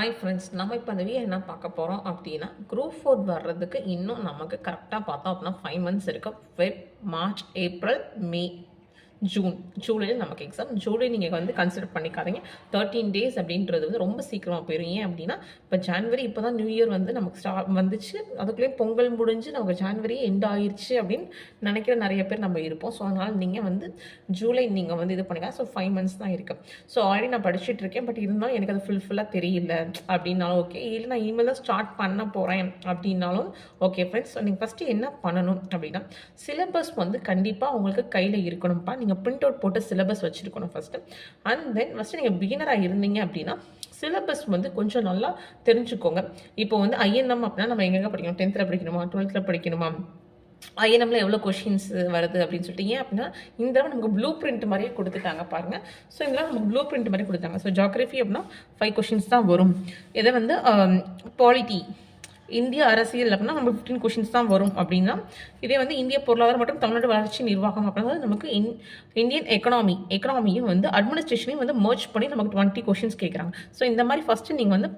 Hi friends, நம்ம இப்போ அந்த என்ன பார்க்க போகிறோம் அப்படின்னா, குரூப் 4 வர்றதுக்கு இன்னும் நமக்கு கரெக்டாக பார்த்தோம் அப்படின்னா 5 மந்த்ஸ் இருக்கு. ஃபெப், மார்ச், ஏப்ரல், மே, ஜூன். ஜூலையில் நமக்கு எக்ஸாம். ஜூலை நீங்கள் வந்து கன்சிடர் பண்ணிக்காதீங்க. 13 டேஸ் அப்படின்றது வந்து ரொம்ப சீக்கிரமாக போயிடும். ஏன் அப்படின்னா, இப்போ ஜான்வரி இப்போ தான் நியூ இயர் வந்து நமக்கு வந்துச்சு. அதுக்குள்ளேயே பொங்கல் முடிஞ்சு நமக்கு ஜான்வரி எண்ட் ஆயிடுச்சு அப்படின்னு நினைக்கிற நிறைய பேர் நம்ம இருப்போம். ஸோ அதனால் நீங்கள் வந்து ஜூலை நீங்கள் வந்து இது பண்ணிக்கலாம். ஸோ 5 மந்த்ஸ் தான் இருக்குது. ஸோ ஆல்ரெடி நான் படிச்சுட்டு இருக்கேன். பட் இருந்தாலும் எனக்கு அது ஃபுல்லாக தெரியல அப்படின்னாலும் ஓகே. இல்லை நான் இனிமேல் தான் ஸ்டார்ட் பண்ண போகிறேன் அப்படின்னாலும் ஓகே ஃப்ரெண்ட்ஸ். நீங்கள் ஃபஸ்ட்டு என்ன பண்ணணும் அப்படின்னா, சிலபஸ் வந்து கண்டிப்பாக உங்களுக்கு கையில் இருக்கணும்ப்பா. நீங்கள் பிரிண்ட் அவுட் போட்டு சிலபஸ் வச்சுருக்கணும் ஃபஸ்ட்டு. அண்ட் தென் ஃபஸ்ட்டு நீங்கள் பிகினராக இருந்தீங்க அப்படின்னா சிலபஸ் வந்து கொஞ்சம் நல்லா தெரிஞ்சுக்கோங்க. இப்போ வந்து ஐஎன்எம் அப்படின்னா நம்ம எங்கெங்கே படிக்கணும்? 10th படிக்கணுமா, 12th படிக்கணுமா, ஐஎன்எம்ல எவ்வளோ கொஷின்ஸ் வருது அப்படின்னு சொல்லிட்டு. ஏன் அப்படின்னா இந்த தடவை நமக்கு ப்ளூ பிரிண்ட் மாதிரியே கொடுத்துட்டாங்க பாருங்கள். ஸோ இதெல்லாம் நமக்கு ப்ளூ பிரிண்ட் மாதிரி கொடுத்தாங்க. ஸோ ஜியோகிராஃபி அப்படின்னா 5 கொஷின்ஸ் தான் வரும். இதை வந்து பாலிட்டி, இந்திய அரசியல் அப்படின்னா நம்ம 15 கொஷின்ஸ் தான் வரும் அப்படின்னா, இதே வந்து இந்திய பொருளாதாரம் மற்றும் தமிழ்நாடு வளர்ச்சி நிர்வாகம் அப்படின்னா நமக்கு இந்தியன் எக்கனாமியும் வந்து அட்மினிஸ்ட்ரேஷனையும் வந்து மர்ஜ் பண்ணி நமக்கு 20 கொஷின்ஸ் கேட்குறாங்க. ஸோ இந்த மாதிரி ஃபஸ்ட்டு நீங்கள் வந்து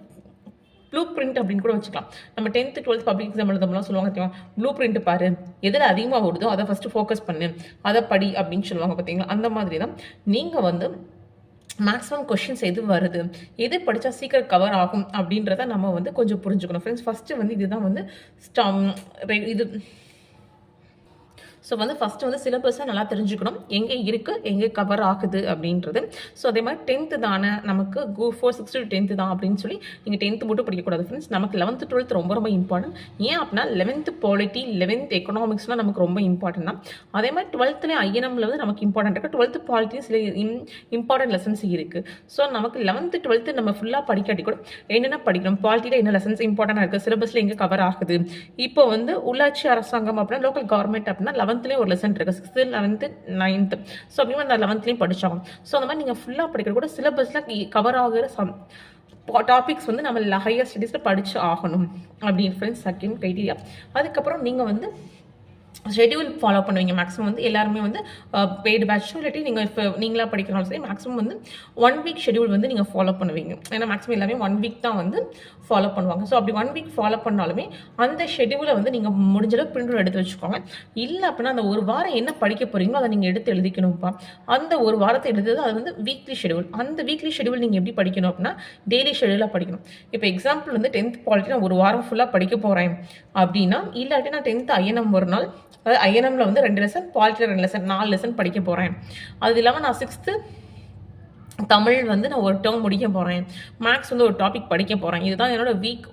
ப்ளூ பிரிண்ட் அப்படின்னு கூட வச்சுக்கலாம். நம்ம 10th 12th பப்ளிக் எக்ஸாம் எழுதலாம் சொல்லுவாங்க தெரியுமா, ப்ளூ பிரிண்ட் பாரு, எதில் அதிகமாக ஓடுதோ அதை ஃபஸ்ட்டு ஃபோக்கஸ் பண்ணு, அதை படி அப்படின்னு சொல்லுவாங்க பார்த்தீங்களா. அந்த மாதிரி தான் நீங்கள் வந்து மேக்ஸிமம் கொஷின்ஸ் எது வருது, எது படித்தா சீக்கிரம் கவர் ஆகும் அப்படின்றத நம்ம வந்து கொஞ்சம் புரிஞ்சுக்கணும் ஃப்ரெண்ட்ஸ். ஃபஸ்ட்டு வந்து இதுதான் வந்து இது. ஸோ வந்து ஃபஸ்ட்டு வந்து சிலபஸை நல்லா தெரிஞ்சுக்கணும், எங்கே இருக்குது, எங்கே கவர் ஆகுது அப்படின்றது. ஸோ அதே மாதிரி 10th தானே நமக்கு 4 6 to 10th தான் அப்படின்னு சொல்லி நீங்கள் 10th மட்டும் படிக்கக்கூடாது ஃப்ரெண்ட்ஸ். நமக்கு 11th 12th ரொம்ப ரொம்ப இம்பார்ட்டன்ட். ஏன் அப்படின்னா 11th பாலிட்டி, 11th எக்கனாமிக்ஸ்லாம் நமக்கு ரொம்ப இம்பார்ட்டன்ட் தான். அதே மாதிரி 12th ஐஎன்எம்ல வந்து நமக்கு இம்பார்ட்டன்ட் இருக்குது. 12th பாலிட்டியும் சில இம்பார்ட்டன்ட் லெசன்ஸ் இருக்குது. ஸோ நமக்கு 11th 12th நம்ம ஃபுல்லாக படிக்காட்டி கூட என்னென்ன படிக்கணும், பாலிட்டியில் என்ன லெசன்ஸ் இம்பார்ட்டன்டாக இருக்குது, சிலபஸில் எங்கே கவர் ஆகுது. இப்போ வந்து உள்ளாட்சி அரசாங்கம் அப்படின்னா லோக்கல் கவர்மெண்ட் அப்படின்னா 11th ஒரு லெசன் இருக்குது, 6th 11th 9th. ஸோ அப்படின்னா அந்த 11th படிச்சாகும். ஸோ அந்த மாதிரி நீங்கள் ஃபுல்லாக படிக்கிற கூட சிலபஸில் கவர் ஆகிற டாபிக்ஸ் வந்து நம்ம ஹையர் ஸ்டடீஸில் படித்து ஆகணும் அப்படின்னு ஃப்ரெண்ட்ஸ் செகண்ட் க்ரைட்டீரியா. அதுக்கப்புறம் நீங்கள் வந்து ஷெடியூல் ஃபாலோ பண்ணுவீங்க. மேக்ஸிமம் வந்து எல்லாருமே வந்து பெய்டு பேட்சோ இல்லாட்டி நீங்கள் இப்போ நீங்களாக படிக்கிறனாலும் சரி மேக்ஸிமம் வந்து 1 வீக் ஷெடியூல் வந்து நீங்கள் ஃபாலோ பண்ணுவீங்க. ஏன்னா மேக்ஸிமம் எல்லாமே 1 வீக் தான் வந்து ஃபாலோ பண்ணுவாங்க. ஸோ அப்படி 1 வீக் ஃபாலோ பண்ணாலுமே அந்த ஷெடியூலை வந்து நீங்கள் முடிஞ்சளவு பிரிண்ட் அவுட் எடுத்து வச்சுக்கோங்க. இல்லை அப்படின்னா அந்த ஒரு வாரம் என்ன படிக்க போகிறீங்களோ அதை நீங்கள் எடுத்து எழுதிக்கணும்ப்பா. அந்த ஒரு வாரத்தை எடுத்தது அது வந்து வீக்லி ஷெடியூல். அந்த வீக்லி ஷெடியூல் நீங்கள் எப்படி படிக்கணும் அப்படின்னா டெய்லி ஷெடியூலாக படிக்கணும். இப்போ எக்ஸாம்பிள் வந்து 10th பாலிட்டி நான் ஒரு வாரம் ஃபுல்லாக படிக்க போகிறேன் அப்படின்னா, இல்லாட்டி நான் 10th ஐஎன்எம் ஒரு நாள், அதாவது ஐஎன்எம்ல வந்து 2 லெசன், பாலிட்டியில் 2 லெசன், 4 லெசன் படிக்க போகிறேன். அது இல்லாமல் நான் 6th தமிழ் வந்து நான் ஒரு டேர்ம் முடிக்க போகிறேன், மேக்ஸ் வந்து ஒரு டாபிக் படிக்க போகிறேன். இதுதான் என்னோட வீக்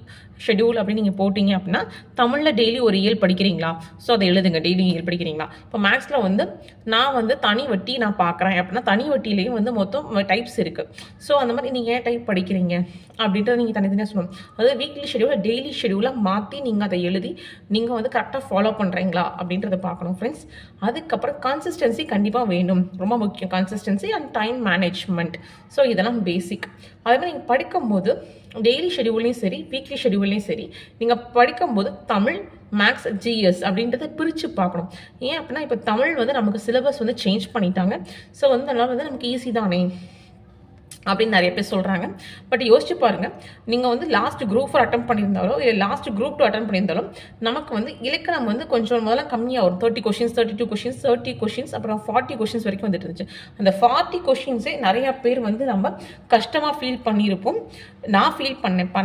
ஷெடியூல் அப்படின்னு நீங்கள் போட்டிங்க அப்படின்னா தமிழில் டெய்லி ஒரு இயல் படிக்கிறீங்களா, ஸோ அதை எழுதுங்க. டெய்லி இயல் படிக்கிறீங்களா. இப்போ மேக்ஸில் வந்து நான் வந்து தனி வட்டி நான் பார்க்குறேன் அப்படின்னா தனி வட்டியிலையும் வந்து மொத்தம் டைப்ஸ் இருக்குது. ஸோ அந்த மாதிரி நீங்கள் ஏன் டைப் படிக்கிறீங்க அப்படின்றத நீங்கள் தனித்தனியாக சொல்லணும். அதாவது வீக்லி ஷெடியூலை டெய்லி ஷெடியூலாக மாற்றி நீங்கள் அதை எழுதி நீங்கள் வந்து கரெக்டாக ஃபாலோ பண்ணுறீங்களா அப்படின்றத பார்க்கணும் ஃப்ரெண்ட்ஸ். அதுக்கப்புறம் கன்சிஸ்டன்சி கண்டிப்பாக வேணும், ரொம்ப முக்கியம். Consistency and time management. So இதெல்லாம் பேசிக். அதே மாதிரி நீங்கள் படிக்கும்போது டெய்லி ஷெடியூல்லையும் சரி வீக்லி ஷெடியூல்லையும் சரி நீங்கள் படிக்கும்போது தமிழ், மேக்ஸ், ஜிஎஸ் அப்படின்றத பிரித்து பார்க்கணும். ஏன் அப்படின்னா இப்போ தமிழ் வந்து நமக்கு சிலபஸ் வந்து சேஞ்ச் பண்ணிட்டாங்க. ஸோ வந்து அதனால் வந்து நமக்கு ஈஸி தானே அப்படின்னு நிறைய பேர் சொல்கிறாங்க. பட் யோசிச்சு பாருங்கள், நீங்கள் வந்து லாஸ்ட் குரூப் 4 அட்டன் பண்ணியிருந்தாலோ இல்லை லாஸ்ட் குரூப் 2 அட்டன் பண்ணியிருந்தாலும் நமக்கு வந்து இலக்கணம் வந்து கொஞ்சம் முதல்ல கம்மியாக வரும். 30 கொஷின்ஸ், 32 கொஷின்ஸ், 30 கொஷின்ஸ், அப்புறம் 40 கொஷின்ஸ் வரைக்கும் வந்துட்டு இருந்துச்சு. அந்த 40 கொஷின்ஸே நிறையா பேர் வந்து நம்ம கஷ்டமாக ஃபீல் பண்ணியிருப்போம். நான் ஃபீல் பண்ணேன்ப்பா,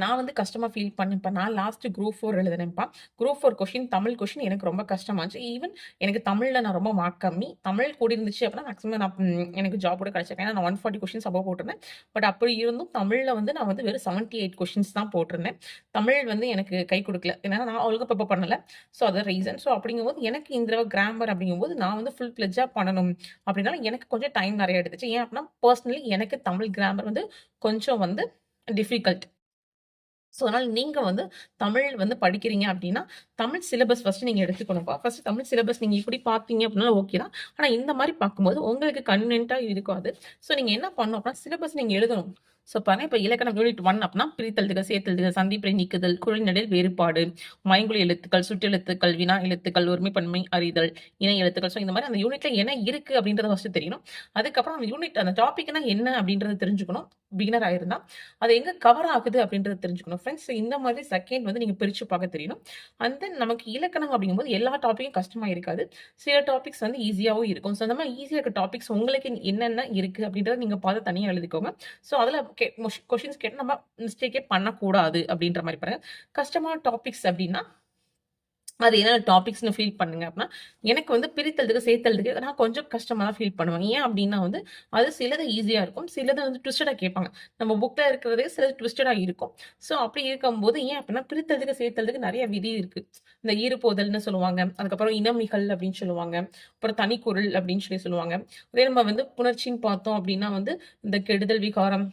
நான் வந்து கஷ்டமாக ஃபீல் பண்ணேன்ப்பா. நான் லாஸ்ட்டு குரூப் 4 எழுதுனேன்ப்பா. குரூப் 4 கொஷின் தமிழ் கொஷின் எனக்கு ரொம்ப கஷ்டமாச்சு. ஈவன் எனக்கு தமிழில் நான் ரொம்ப மார்க் கம்மி. தமிழ் கூடி இருந்துச்சு அப்படின்னா மேக்ஸிமம் நான் எனக்கு ஜாப் கூட கிடச்சிருக்கேன். ஏன்னா நான் 140 கொஷின்ஸ் அபோவ் போட்டிருந்தேன். பட் அப்படி இருந்தும் தமிழில் வந்து நான் வந்து வெறும் 78 கொஷின்ஸ் தான் போட்டிருந்தேன். தமிழ் வந்து எனக்கு கை கொடுக்கல, ஏன்னா நான் ஒழுங்காக ப்ரிப்பேர் பண்ணலை. ஸோ அது ரீசன். ஸோ அப்படிங்கும்போது எனக்கு இந்த தடவை கிராமர் அப்படிங்கும்போது நான் வந்து ஃபுல் ஃப்ளெட்ஜாக பண்ணணும் அப்படின்னால எனக்கு கொஞ்சம் டைம் நிறைய எடுத்துச்சு. ஏன் அப்படின்னா பர்சனலி எனக்கு தமிழ் கிராமர் வந்து கொஞ்சம் வந்து டிஃபிகல்ட். ஸோ அதனால் நீங்கள் வந்து தமிழ் வந்து படிக்கிறீங்க அப்படின்னா தமிழ் சிலபஸ் ஃபஸ்ட்டு நீங்கள் எடுத்துக்கணும்ப்பா. ஃபஸ்ட்டு தமிழ் சிலபஸ் நீங்கள் இப்படி பார்த்தீங்க அப்படின்னா ஓகே தான். ஆனால் இந்த மாதிரி பார்க்கும்போது உங்களுக்கு கன்வீனியன்ட்டாக இருக்காது. ஸோ நீங்கள் என்ன பண்ணணும் அப்படின்னா சிலபஸ் நீங்கள் எழுதணும். ஸோ பாருங்க, இப்போ இலக்கணம் யூனிட் 1 அப்படின்னா பிரித்தெழுதுக, சேர்த்தெழுதுக, சந்திப்பிழை நீக்குதல், குறள்நடைல் வேறுபாடு, மயங்குழி எழுத்துக்கள், சுற்றெழுத்துக்கள், வினா எழுத்துக்கள், ஒருமைப்பன்மை அறிதல், இணை எழுத்துக்கள். ஸோ இந்த மாதிரி அந்த யூனிட்ல என்ன இருக்கு அப்படின்றத ஃபஸ்ட்டு தெரியணும். அதுக்கப்புறம் அந்த யூனிட் அந்த டாபிக்னா என்ன அப்படின்றத தெரிஞ்சுக்கணும். பிகினர் ஆயிருந்தா அது எங்க கவர் ஆகுது அப்படின்றத தெரிஞ்சுக்கணும் ஃப்ரெண்ட்ஸ். இந்த மாதிரி செகண்ட் வந்து நீங்க பிரிச்சு பார்க்க தெரியணும். அண்ட் தென் நமக்கு இலக்கணம் அப்படிங்கும்போது எல்லா டாப்பிக்கும் கஷ்டமா இருக்காது. சில டாபிக்ஸ் வந்து ஈஸியாவும் இருக்கும். ஸோ அந்த மாதிரி ஈஸியா இருக்க டாபிக்ஸ் உங்களுக்கு என்னென்ன இருக்கு அப்படின்றத நீங்க பார்த்து தனியா எழுதிக்கோங்க. ஸோ அதுல கொஸ்டின்ஸ் கேட்டு நம்ம மிஸ்டேக்கே பண்ணக்கூடாது அப்படின்ற மாதிரி பாருங்க. கஷ்டமான டாபிக்ஸ் அப்படின்னா அது என்ன டாபிக்ஸ்னு ஃபீல் பண்ணுங்க அப்படின்னா, எனக்கு வந்து பிரித்தெழுதுக்கு, சேர்த்தெழுதுக்கு நான் கொஞ்சம் கஷ்டமா தான் ஃபீல் பண்ணுவேன். ஏன் அப்படின்னா வந்து, அது சிலது ஈஸியா இருக்கும். சிலது வந்து ட்விஸ்டடா கேட்பாங்க. நம்ம புக்ல இருக்கிறதே சிலது ட்விஸ்டடா இருக்கும். ஸோ அப்படி இருக்கும்போது ஏன் அப்படின்னா, பிரித்தெழுதுக்கு, சேர்த்தெழுதுக்கு நெறைய விதி இருக்கு. இந்த ஈறுபோதல்னு சொல்லுவாங்க. அதுக்கப்புறம் இனமிகள் அப்படின்னு சொல்லுவாங்க. அப்புறம் தனிக்குறள் அப்படின்னு சொல்லுவாங்க. அதே நம்ம வந்து புணர்ச்சின்னு பார்த்தோம் அப்படின்னா வந்து, இந்த கெடுதல், விகாரம்,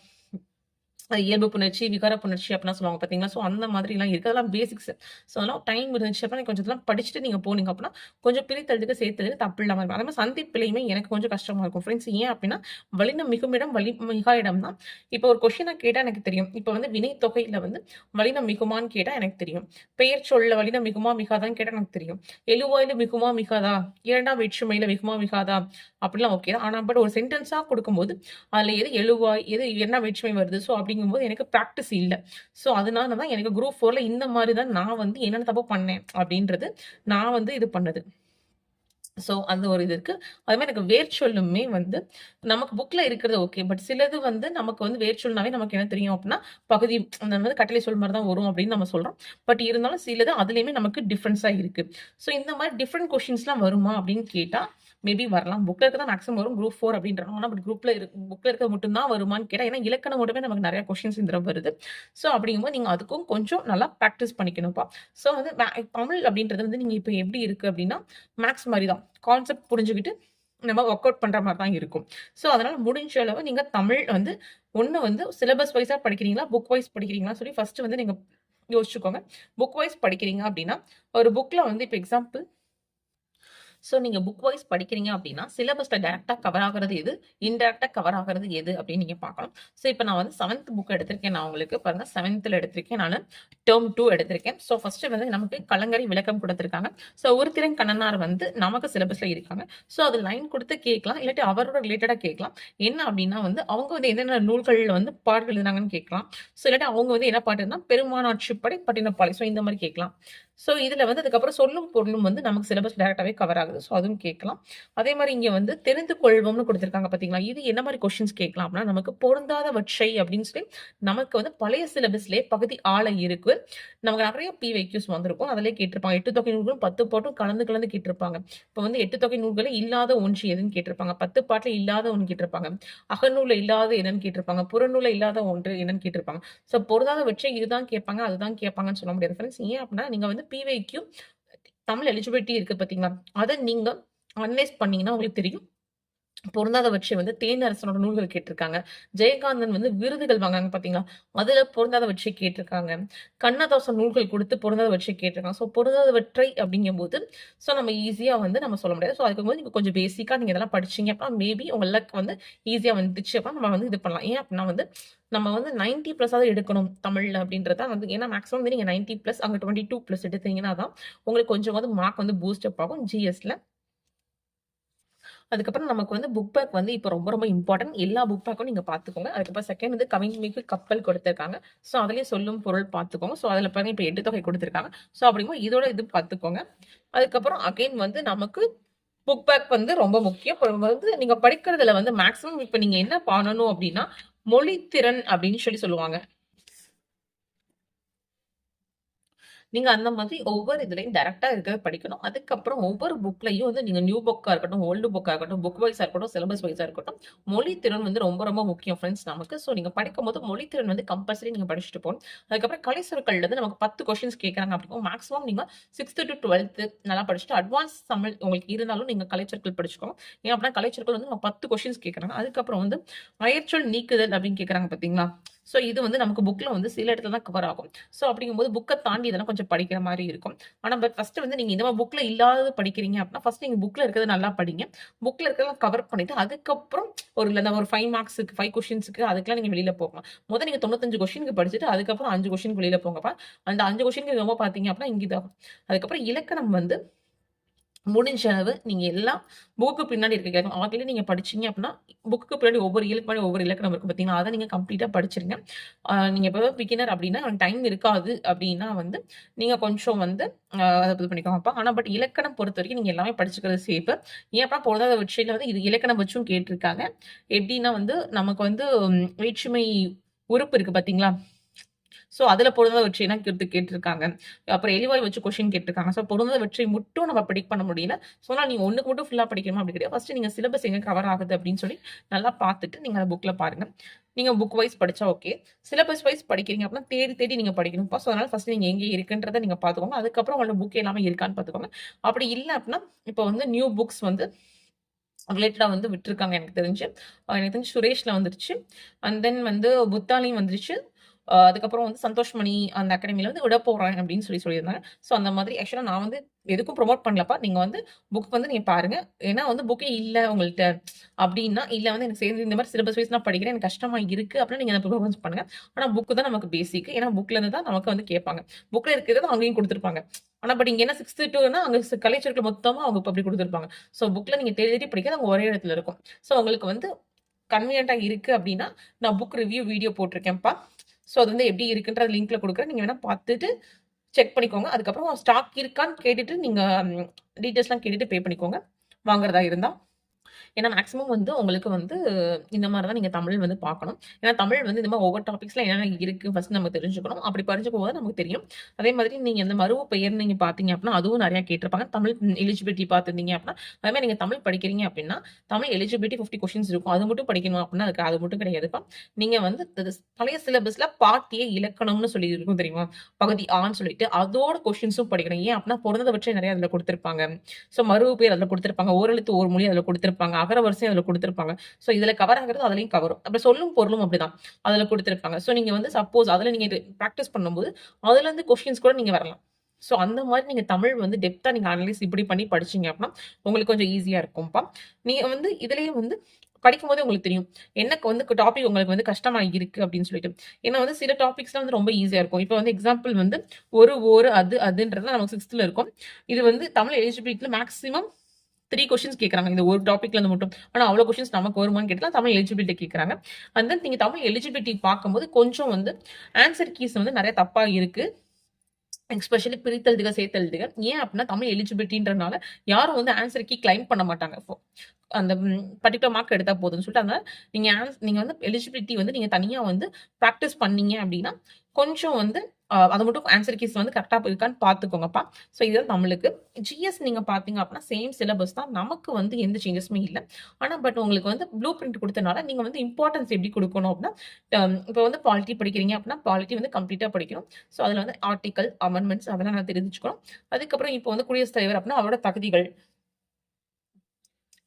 இயல்பு புணர்ச்சி, விகார புணர்ச்சி அப்படிலாம் சொல்லுவாங்க பார்த்தீங்களா? ஸோ அந்த மாதிரிலாம் இருக்கு. அதெல்லாம் பேசிக்ஸ். ஸோ அதெல்லாம் டைம் இருந்துச்சு அப்படின்னா, கொஞ்சம் இதெல்லாம் படிச்சுட்டு நீங்க போனீங்க அப்படின்னா, கொஞ்சம் பிரித்தெழுதுக்கு, சேர்த்தெழுதுக்கு தப்பு இல்லாம இருக்கும். அதே மாரி சந்திப்பிழையுமே எனக்கு கொஞ்சம் கஷ்டமா இருக்கும் ஃப்ரெண்ட்ஸ். ஏன் அப்படின்னா, வல்லினம் மிகுமிடம், வலி மிகா இடம் தான். இப்போ ஒரு கொஸ்டின கேட்டா எனக்கு தெரியும். இப்போ வந்து வினைத்தொகையில வந்து வல்லினம் மிகுமான்னு கேட்டா எனக்கு தெரியும். பெயர் சொல்ல வல்லினம் மிகுமா, மிகாதான்னு கேட்டா எனக்கு தெரியும். எழுவாயில மிகுமா, மிகாதா? 2ஆம் வேற்றுமையில மிகுமா, மிகாதா? அப்படிலாம் ஓகே தான். ஆனா பட் ஒரு சென்டென்ஸா குடுக்கும்போது, அதுல எது எழுவாய், எது என்ன வேற்றுமை வருது. ஸோ அப்படிங்கும்போது எனக்கு பிராக்டிஸ் இல்ல. ஸோ அதனால தான் எனக்கு குரூப் 4ல இந்த மாரி தான் நான் வந்து என்னென்ன தப்பு பண்ணேன் அப்படின்றது நான் வந்து இது பண்ணது. ஸோ அந்த ஒரு இது இருக்கு. அதே மாரி எனக்கு வேர்ச்சொல்லுமே வந்து நமக்கு புக்ல இருக்கிறது ஓகே. பட் சிலது வந்து நமக்கு வந்து வேர்ச்சொல்னாவே நமக்கு என்ன தெரியும் அப்டின்னா, பகுதி அந்த வந்து கட்டளை சொல் மாரி தான் வரும் அப்படின்னு நம்ம சொல்றோம். பட் இருந்தாலும் சிலது அதிலயுமே நமக்கு டிஃபரன்ஸா இருக்கு. ஸோ இந்த மாரி டிஃபரண்ட் கொஸ்டின்ஸ்லாம் வருமா அப்படின்னு கேட்டா, மேபி வரலாம். புக்ல இருக்கிறது தான் மேக்ஸிமம் வரும். குரூப் 4 அப்படின்றாங்க. ஆனா பட் புக்ல இருக்கிறது மட்டும் தான் வருமான்னு கேட்டா, ஏன்னா இலக்கணம் மட்டுமே நமக்கு நெறைய கொஸ்டின்ஸ் இந்த தடவ வருது. ஸோ அப்படிங்கும்போது நீங்க அதுக்கும் கொஞ்சம் நல்லா பிராக்டிஸ் பண்ணிக்கணும்ப்பா. ஸோ வந்து தமிழ் அப்படின்றது வந்து நீங்க இப்ப எப்படி இருக்கு அப்படின்னா, மேத்ஸ் மாரி தான். கான்செப்ட் புரிஞ்சுகிட்டு நம்ம ஒர்க் அவுட் பண்ற மாரி தான் இருக்கும். ஸோ அதனால முடிஞ்ச அளவு நீங்க தமிழ் வந்து ஒண்ணு வந்து சிலபஸ் வைஸா படிக்கிறீங்களா? புக் வைஸ் படிக்கிறீங்களான்னு சொல்லி ஃபர்ஸ்ட் வந்து நீங்க யோசிச்சுக்கோங்க. புக் வைஸ் படிக்கிறீங்க அப்படின்னா, ஒரு புக்ல வந்து இப்ப எக்ஸாம்பிள் ஸோ நீங்க புக் வைஸ் படிக்கிறீங்க அப்படின்னா, சிலபஸ்ல டைரக்ட்டா கவர் ஆகுறது எது? இன்டைரக்ட்டா கவர் ஆகுறது எது? அப்படின்னு நீங்க பார்க்கணும். ஸோ இப்ப நான் வந்து 7த் புக் எடுத்திருக்கேன் நான் உங்களுக்கு. பாருங்க 7த்ல எடுத்திருக்கேன் நானு. டெர்ம் 2 எடுத்திருக்கேன். ஸோ ஃபர்ஸ்ட் வந்து நமக்கு கலங்கரை விளக்கம் குடுத்திருக்காங்க. ஸோ ஒருத்திரன் கண்ணனார் வந்து நமக்கு சிலபஸ்ல இருக்காங்க. ஸோ அது லைன் குடுத்து கேட்கலாம். இல்லாட்டி அவரோட ரிலேட்டடா கேட்கலாம். என்ன அப்படின்னா வந்து, அவங்க வந்து என்னென்ன நூல்கள்ல வந்து பாடல் எழுதுனாங்கன்னு கேட்கலாம். ஸோ இல்லாட்டி அவங்க வந்து என்ன பாட்டுன்னா, பெருமானாட்சிப்படை, பட்டினப்பாலை. ஸோ இந்த மாரி கேட்கலாம். ஸோ இதுல வந்து அதுக்கப்புறம் சொல்லும் பொருளும் வந்து நமக்கு சிலபஸ் டைரக்டாவே கவர் ஆகுது. ஸோ அதுவும் கேட்கலாம். அதே மாரி இங்க வந்து தெரிந்து கொள்வோம்னு குடுத்திருக்காங்க பார்த்தீங்களா? இது என்ன மாரி கொஸ்டின்ஸ் கேட்கலாம் அப்படின்னா, நமக்கு பொருந்தாதவற்றை அப்படின்னு சொல்லி நமக்கு வந்து பழைய சிலபஸ்லயே பகுதி 6ல இருக்கு. நமக்கு நெறைய பிவைக்யூஸ் வந்திருக்கும். அதிலேயே கேட்டிருப்பாங்க. 8 தொகை நூல்களும் 10 பாட்டும் கலந்து கலந்து கேட்டிருப்பாங்க. இப்ப வந்து 8 தொகை நூல்களே இல்லாத ஒன்று எதுன்னு கேட்டிருப்பாங்க. 10 பாட்டுல இல்லாத ஒண்ணு கேட்டிருப்பாங்க. அகநூல்ல இல்லாத என்னன்னு கேட்டிருப்பாங்க. புறநூல்ல இல்லாத ஒன்று என்னன்னு கேட்டிருப்பாங்க. ஸோ பொருந்தாதவற்றை இதுதான் கேட்பாங்க, அதுதான் கேட்பாங்கன்னு சொல்ல முடியாது ஃபிரெண்ட்ஸ். ஏன் அப்படின்னா, நீங்க வந்து பிவைக்யூ தமிழ் எலிஜிபிலிட்டி இருக்கு பார்த்தீங்களா? அத நீங்க அனலைஸ் பண்ணீங்கன்னா உங்களுக்கு தெரியும். பொருந்தாதவற்றை வந்து தேனரசனோட நூல்கள் கேட்டிருக்காங்க. ஜெயகாந்தன் வந்து விருதுகள் வாங்குனாங்க பார்த்தீங்களா? அதுல பொருந்தாதவற்றை கேட்டிருக்காங்க. கண்ணதாசன் நூல்கள் குடுத்து பொருந்தாதவற்றை கேட்டிருக்காங்க. ஸோ பொருந்தாதவற்றை அப்படிங்கும்போது, ஸோ நம்ம ஈஸியா வந்து நம்ம சொல்ல முடியாது. ஸோ அதுக்கும்போது நீங்க கொஞ்சம் பேசிக்கா நீங்க இதெல்லாம் படிச்சீங்க அப்படின்னா, மேபி உங்க லக் வந்து ஈஸியா வந்துச்சு அப்படின்னா நம்ம வந்து இது பண்ணலாம். ஏன் அப்படின்னா வந்து, நம்ம வந்து 90+ ஆவது எடுக்கணும் தமிழ்ல அப்படின்றது தான் வந்து ஏன்னா மேக்ஸிமம் வந்து நீங்க 90+ அங்க 22+ எடுத்தீங்கன்னா தான் உங்களுக்கு கொஞ்சமாவது மார்க் வந்து பூஸ்ட் அப் ஆகும் ஜிஎஸ்ல. அதுக்கப்புறம் நமக்கு வந்து புக் பேக் வந்து இப்போ ரொம்ப ரொம்ப இம்பார்ட்டன்ட். எல்லா புக் பேக்கும் நீங்க பார்த்துக்கோங்க. அதுக்கப்புறம் செகண்ட் வந்து கவின்மிகு கப்பல் கொடுத்திருக்காங்க. ஸோ அதிலேயே சொல்லும் பொருள் பார்த்துக்கோங்க. ஸோ அதில பாருங்க இப்போ 8 தொகை கொடுத்திருக்காங்க. ஸோ அப்படிங்கும்போது இதோட இது பார்த்துக்கோங்க. அதுக்கப்புறம் அகைன் வந்து நமக்கு புக் பேக் வந்து ரொம்ப முக்கியம். இப்ப வந்து நீங்க படிக்கிறதுல வந்து மேக்ஸிமம் இப்ப நீங்க என்ன பண்ணணும் அப்படின்னா, மொழித்திறன் அப்படின்னு சொல்லுவாங்க. நீங்க அந்த மாதிரி ஒவ்வொரு இதுலயும் டைரக்ட்டா இருக்கிறத படிக்கணும். அதுக்கப்புறம் ஒவ்வொரு புக்லயும் வந்து நீங்க நியூ புக்கா இருக்கட்டும், ஓல்டு புக்கா இருக்கட்டும், புக் வைஸா இருக்கட்டும், சிலபஸ் வைஸா இருக்கட்டும், மொழித்திறன் வந்து ரொம்ப ரொம்ப முக்கியம் ஃப்ரெண்ட்ஸ் நமக்கு. ஸோ நீங்க படிக்கும்போது மொழித்திறன் வந்து கம்பல்சரி நீங்க படிச்சுட்டு போணும். அதுக்கப்புறம் கலை சொற்கள்ல இருந்து நமக்கு 10 கொஸ்டின்ஸ் கேட்கறாங்க அப்படின்னா, மேக்ஸிமம் நீங்க 6த் டு 12த் நல்லா படிச்சுட்டு அட்வான்ஸ் தமிழ் உங்களுக்கு இருந்தாலும் நீங்க கலைச்சொற்கள் படிச்சுக்கோங்க. ஏன் அப்படின்னா கலைச்சொற்கள் வந்து நம்ம 10 கொஸ்டின்ஸ் கேட்கறாங்க. அதுக்கப்புறம் வந்து அயற்சொல் நீக்குதல் அப்படின்னு கேட்கறாங்க பார்த்தீங்களா? ஸோ இது வந்து நமக்கு புக்ல வந்து சில இடத்துல தான் கவர் ஆகும். ஸோ அப்படிங்கும்போது புக்க தாண்டி இதெல்லாம் கொஞ்சம் படிக்கிற மாரி இருக்கும். ஆனா பட் ஃபர்ஸ்ட் வந்து நீங்க இந்த மாரி புக்ல இல்லாதது படிக்கிறீங்க அப்படின்னா, ஃபர்ஸ்ட் நீங்க புக்ல இருக்கிறத நல்லா படிங்க. புக்ல இருக்கிறதெல்லாம் கவர் பண்ணிட்டு, அதுக்கப்புறம் ஒரு 5 மார்க்ஸுக்கு 5 கொஸ்டின்ஸ்க்கு அதுக்கெல்லாம் நீங்க வெளியில போகலாம். நீங்க 95 கொஸ்டினுக்கு படிச்சுட்டு, அதுக்கப்புறம் 5 கொஸ்டினுக்கு வெளியில போங்கப்பா. அந்த 5 கொஸ்டினுக்கு ரொம்ப பார்த்தீங்க அப்படின்னா, இங்க இதாகும். அதுக்கப்புறம் இலக்கணம் வந்து முடிஞ்ச அளவு நீங்க எல்லாம் புக்கு பின்னாடி இருக்க இலக்கணம் ஆல்ரெடி நீங்க படிச்சீங்க அப்படின்னா, புக்குக்கு பின்னாடி ஒவ்வொரு இயலுக்கு பின்னாடி ஒவ்வொரு இலக்கணம் இருக்கும் பார்த்தீங்களா? அத நீங்க கம்ப்ளீட்டா படிச்சிருங்க. நீங்க இப்போ பிகினர் அப்படின்னா டைம் இருக்காது அப்படின்னா வந்து, நீங்க கொஞ்சம் வந்து அத இது பண்ணிக்கோங்கப்பா. ஆனா இலக்கணம் பொறுத்தவரைக்கும் நீங்க எல்லாமே படிச்சுக்கிறது சேஃபு. ஏன் அப்படின்னா பொருந்தாத வெற்றில வந்து இது இலக்கணம் வச்சும் கேட்டிருக்காங்க. எப்படின்னா வந்து நமக்கு வந்து வேற்றுமை உறுப்பு இருக்கு பார்த்தீங்களா? ஸோ, அதுல பொருந்தாத வெற்றினா கேட்டிருக்காங்க. அப்புறம் எளிவாய் வச்சு கொஸ்டின் கேட்டிருக்காங்க. ஸோ, பொருந்தாத வெற்றி மட்டும் நம்ம ப்ரெடிக்ட் பண்ண முடியல. ஸோ, அதனால நீங்க ஒண்ணுக்கு மட்டும் ஃபுல்லா படிக்கணுமா அப்படி கிடையாது. ஃபர்ஸ்ட் நீங்க சிலபஸ் எங்க கவர் ஆகுது அப்படின்னு சொல்லி நல்லா பார்த்துட்டு நீங்க அந்த புக்ல பாருங்க. நீங்க புக் வைஸ் படிச்சா ஓகே. சிலபஸ் வைஸ் படிக்கிறீங்க அப்படின்னா தேடி தேடி நீங்க படிக்கணும்ப்பா. ஸோ, அதனால ஃபர்ஸ்ட் நீங்க எங்க இருக்குன்றத நீங்க பார்த்துக்கோங்க. அதுக்கப்புறம் உங்களோட புக் எல்லாமே இருக்கான்னு பார்த்துக்கோங்க. அப்படி இல்ல அப்படின்னா, இப்போ வந்து நியூ புக்ஸ் வந்து ரிலேட்டடா வந்து விட்டுருக்காங்க எனக்கு தெரிஞ்சு. எனக்கு தெரிஞ்சு சுரேஷ்ல வந்துருச்சு. அண்ட் தென் வந்து புத்தாலயும் வந்துருச்சு. அதுக்கப்புறம் வந்து சந்தோஷ் மணி அந்த அகாடமில வந்து விடப்போறேன் அப்படின்னு சொல்லியிருந்தாங்க. ஸோ அந்த மாதிரி ஆக்சுவலா நான் வந்து எதுக்கும் ப்ரொமோட் பண்ணலப்பா. நீங்க வந்து புக் வந்து நீங்க பாருங்க. ஏன்னா வந்து புக்கே இல்ல உங்கள்ட்ட அப்படின்னா, இல்ல வந்து எனக்கு சேர்ந்து இந்த மாரி சிலபஸ் வைஸ் நான் படிக்கிறேன். எனக்கு கஷ்டமா இருக்கு அப்படின்னா நீங்க அத ப்ரிஃபரன்ஸ் பண்ணுங்க. ஆனா புக் தான் நமக்கு பேசிக். ஏன்னா புக்ல இருந்து தான் நமக்கு வந்து கேட்பாங்க. புக்ல இருக்கிறத அங்கேயும் குடுத்துருப்பாங்க. ஆனா இங்க என்ன 6 டூன்னா அங்க கலை சொற்கள் மொத்தமா அவங்க அப்படி குடுத்துருப்பாங்க. ஸோ புக்ல நீங்க தேடி தேடி படிக்கிறது அங்க ஒரே இடத்துல இருக்கும். ஸோ உங்களுக்கு வந்து கன்வீனியன்ட்டா இருக்கு அப்டின்னா, நான் புக் ரிவ்யூ வீடியோ போட்டிருக்கேன்ப்பா. ஸோ அது வந்து எப்படி இருக்குன்றத லிங்க்ல குடுக்குறேன். நீங்க வேணா பார்த்துட்டு செக் பண்ணிக்கோங்க. அதுக்கப்புறம் ஸ்டாக் இருக்கான்னு கேட்டுட்டு நீங்க டீட்டெயில்ஸ்லாம் கேட்டுட்டு பே பண்ணிக்கோங்க. வாங்குறதா இருந்தா. ஏன்னா மேக்ஸிமம் வந்து உங்களுக்கு வந்து இந்த மாரி தான் நீங்க தமிழ் வந்து பார்க்கணும். ஏன்னா தமிழ் வந்து இந்த மாரி ஒவ்வொரு டாபிக்ஸ்ல என்னென்ன இருக்கு ஃபர்ஸ்ட் நம்ம தெரிஞ்சுக்கணும். அப்படி படிச்சுக்கும்போது நமக்கு தெரியும். அதே மாதிரி நீங்க இந்த மருவு பெயர் நீங்க பார்த்தீங்க அப்படின்னா, அதுவும் நெறைய கேட்டிருப்பாங்க. தமிழ் எலிஜிபிலிட்டி பார்த்திருந்தீங்க அப்படின்னா, அதே மாரி நீங்க தமிழ் படிக்கிறீங்க அப்படின்னா, தமிழ் எலிஜிபிலிட்டி 50 கொஸ்டின்ஸ் இருக்கும். அது மட்டும் படிக்கணும் அப்படின்னா, அதுக்கு அது மட்டும் கிடையாதுப்பா. நீங்க வந்து பழைய சிலபஸ்ல பார்ட் ஏ இலக்கணம்னு சொல்லி இருக்கும் தெரியுமா? பகுதி ஆன்னு சொல்லிட்டு அதோட கொஸ்டின்ஸும் படிக்கணும். ஏன் அப்படின்னா பொருந்ததவற்றை நெறைய அதுல குடுத்திருப்பாங்க. ஸோ மருவு பேர் அதுல குடுத்திருப்பாங்க. ஓரெழுத்து ஓர் மொழி அதுல குடுத்திருப்பாங்க. அகர வரிசை அதுல குடுத்திருப்பாங்க. ஸோ இதுல கவர் ஆகுறது அதுலயும் கவரும். அப்ப சொல்லும் பொருளும் அப்படிதான். அதுல குடுத்திருப்பாங்க. ஸோ நீங்க வந்து சப்போஸ் அதுல நீங்க பிராக்டிஸ் பண்ணும்போது, அதுலருந்து கொஸ்டின்ஸ் கூட நீங்க வரலாம். ஸோ அந்த மாரி நீங்க தமிழ் வந்து டெப்த்தா நீங்க அனலைஸ் இப்படி பண்ணி படிச்சீங்க அப்படின்னா, உங்களுக்கு கொஞ்சம் ஈஸியா இருக்கும்ப்பா. நீங்க வந்து இதுலயே வந்து படிக்கும்போதே உங்களுக்கு தெரியும். என்ன வந்து டாபிக் உங்களுக்கு வந்து கஷ்டமா இருக்கு அப்படின்னு சொல்லிட்டு. ஏன்னா வந்து சில டாபிக்ஸ்லாம் வந்து ரொம்ப ஈஸியா இருக்கும். இப்ப வந்து எக்ஸாம்பிள் வந்து ஒரு, ஓரு, அதுன்றதுலாம் நமக்கு 6த்ல இருக்கும். இது வந்து தமிழ் எலிஜிபிலிட்டில மேக்ஸிமம் 3 கொஸ்டின்ஸ் கேட்கறாங்க. இந்த ஒரு டாபிக்ல இருந்து மட்டும். ஆனா அவ்வளோ கொஸ்டின்ஸ் நமக்கு வருமான்னு கேட்டா தமிழ் எலிஜிபிலிட்டி கேட்கறாங்க. அண்ட் தென் நீங்க தமிழ் எலிஜிபிலிட்டி பார்க்கும்போது கொஞ்சம் வந்து ஆன்சர் கீஸ் வந்து நெறைய தப்பா இருக்கு. எஸ்பெஷலி பிரித்தெழுதுக, சேர்த்தெழுதுக. ஏன் அப்டின்னா தமிழ் எலிஜிபிலிட்டின்றனால யாரும் வந்து ஆன்சர் கீ கிளைம் பண்ண மாட்டாங்க. அந்த பர்ட்டிகுலர் மார்க் எடுத்தா போதும்ன்னு சொல்லிட்டு, அதனால நீங்க வந்து எலிஜிபிலிட்டி வந்து நீங்க தனியா வந்து பிராக்டிஸ் பண்ணீங்க அப்டின்னா, கொஞ்சம் வந்து அத மட்டும் ஆன்சர் கீஸ் வந்து கரெக்ட்டா இருக்கான்னு பார்த்துக்கோங்கப்பா. ஸோ இதுதான் தமிழுக்கு. ஜிஎஸ் நீங்க பார்த்தீங்க அப்டின்னா, சேம் சிலபஸ் தான். நமக்கு வந்து எந்த சேஞ்சஸுமே இல்ல. ஆனா உங்களுக்கு வந்து ப்ளூ பிரிண்ட் குடுத்தனால, நீங்க வந்து இம்பார்ட்டன்ஸ் எப்படி குடுக்கணும் அப்டின்னா, இப்ப வந்து பாலிட்டி படிக்கிறீங்க அப்டின்னா, பாலிட்டி வந்து கம்ப்ளீட்டா படிக்கணும். ஸோ அதுல வந்து ஆர்டிக்கிள், அமெண்ட்மெண்ட்ஸ் அதெல்லாம் நான் தெரிஞ்சுக்கணும். அதுக்கப்புறம் இப்போ வந்து குடியரசுத் தலைவர் அப்டின்னா, அவரோட தகுதிகள்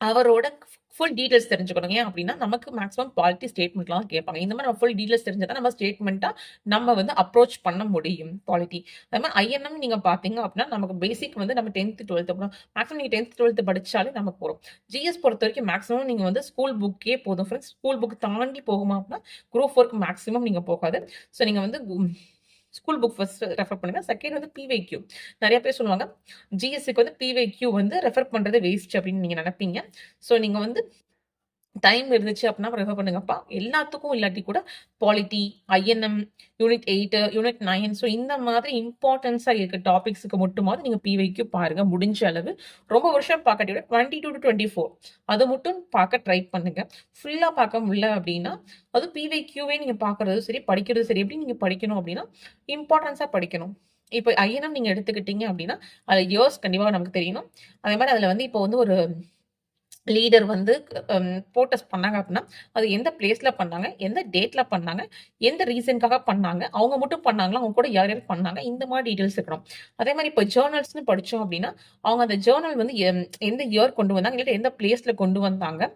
அவரோட ஃபுல் டீட்டெயில்ஸ் தெரிஞ்சுக்கணும். ஏன் அப்டின்னா, நமக்கு மேக்ஸிமம் பாலிட்டி ஸ்டேட்மெண்ட்லாம் கேட்பாங்க. இந்த மாரி நம்ம ஃபுல் டீட்டெயில்ஸ் தெரிஞ்சா தான் நம்ம ஸ்டேட்மெண்ட்டா நம்ம வந்து அப்ரோச் பண்ண முடியும் பாலிட்டி. அதே மாரி ஐஎன்எம் நீங்க பார்த்தீங்க அப்டின்னா, நமக்கு பேசிக் வந்து நம்ம 10த், 12த் அப்புறம் மேக்ஸிமம் நீங்க 10த், 12த் படிச்சாலே நமக்கு போதும். ஜிஎஸ் பொறுத்தவரைக்கும் மேக்ஸிமம் நீங்க வந்து ஸ்கூல் புக்கே போதும் ஃப்ரெண்ட்ஸ். ஸ்கூல் புக் தாண்டி போகுமா அப்டின்னா, குரூப் 4க்கு மேக்ஸிமம் நீங்க போகாது. ஸோ நீங்க வந்து ஸ்கூல் புக் ஃபர்ஸ்ட் ரெஃபர் பண்ணுங்க. செகண்ட் வந்து பிவைக்யூ. நெறைய பேர் சொல்லுவாங்க, ஜிஎஸ்க்கு வந்து பிவைக்யூ வந்து ரெஃபர் பண்றது வேஸ்ட் அப்படின்னு நீங்க நெனைப்பீங்க. ஸோ நீங்க வந்து டைம் இருந்துச்சு அப்படின்னா ரெஃபர் பண்ணுங்கப்பா. எல்லாத்துக்கும் இல்லாட்டி கூட polity, INM, unit 8, unit 9 so இந்த மாதிரி இம்பார்ட்டன்ஸா இருக்க டாபிக்ஸ்க்கு மட்டுமாவது நீங்க பிவைக்யூ பாருங்க முடிஞ்ச அளவு. ரொம்ப வருஷம் பார்க்காட்டி விட 22 to 24 அது மட்டும் பார்க்க ட்ரை பண்ணுங்க. ஃபுல்லா பார்க்க முடியல அப்படின்னா, அதுவும் பிவைக்யூவே நீங்க பார்க்கறதும் சரி, படிக்கிறதும் சரி, எப்படி நீங்க படிக்கணும் அப்படின்னா, இம்பார்ட்டன்ஸா படிக்கணும். இப்ப ஐஎன்எம் நீங்க எடுத்துக்கிட்டீங்க அப்படின்னா, அதுல இயர்ஸ் கண்டிப்பா நமக்கு தெரியணும். அதே மாரி அதுல வந்து இப்போ வந்து ஒரு லீடர் வந்து ப்ரோட்டஸ்ட் பண்ணாங்க அப்படின்னா, அது எந்த பிளேஸ்ல பண்ணாங்க? எந்த டேட்ல பண்ணாங்க? எந்த ரீசன்க்காக பண்ணாங்க? அவங்க மட்டும் பண்ணாங்களா? அவங்க கூட யார் யார் பண்ணாங்க? இந்த மாரி டீட்டெயில்ஸ் இருக்கணும். அதே மாரி இப்ப ஜர்னல்ஸ்ன்னு படிச்சோம் அப்படின்னா, அவங்க அந்த ஜர்னல் வந்து எந்த இயர் கொண்டு வந்தாங்க? இல்லாட்டி எந்த பிளேஸ்ல கொண்டு வந்தாங்க?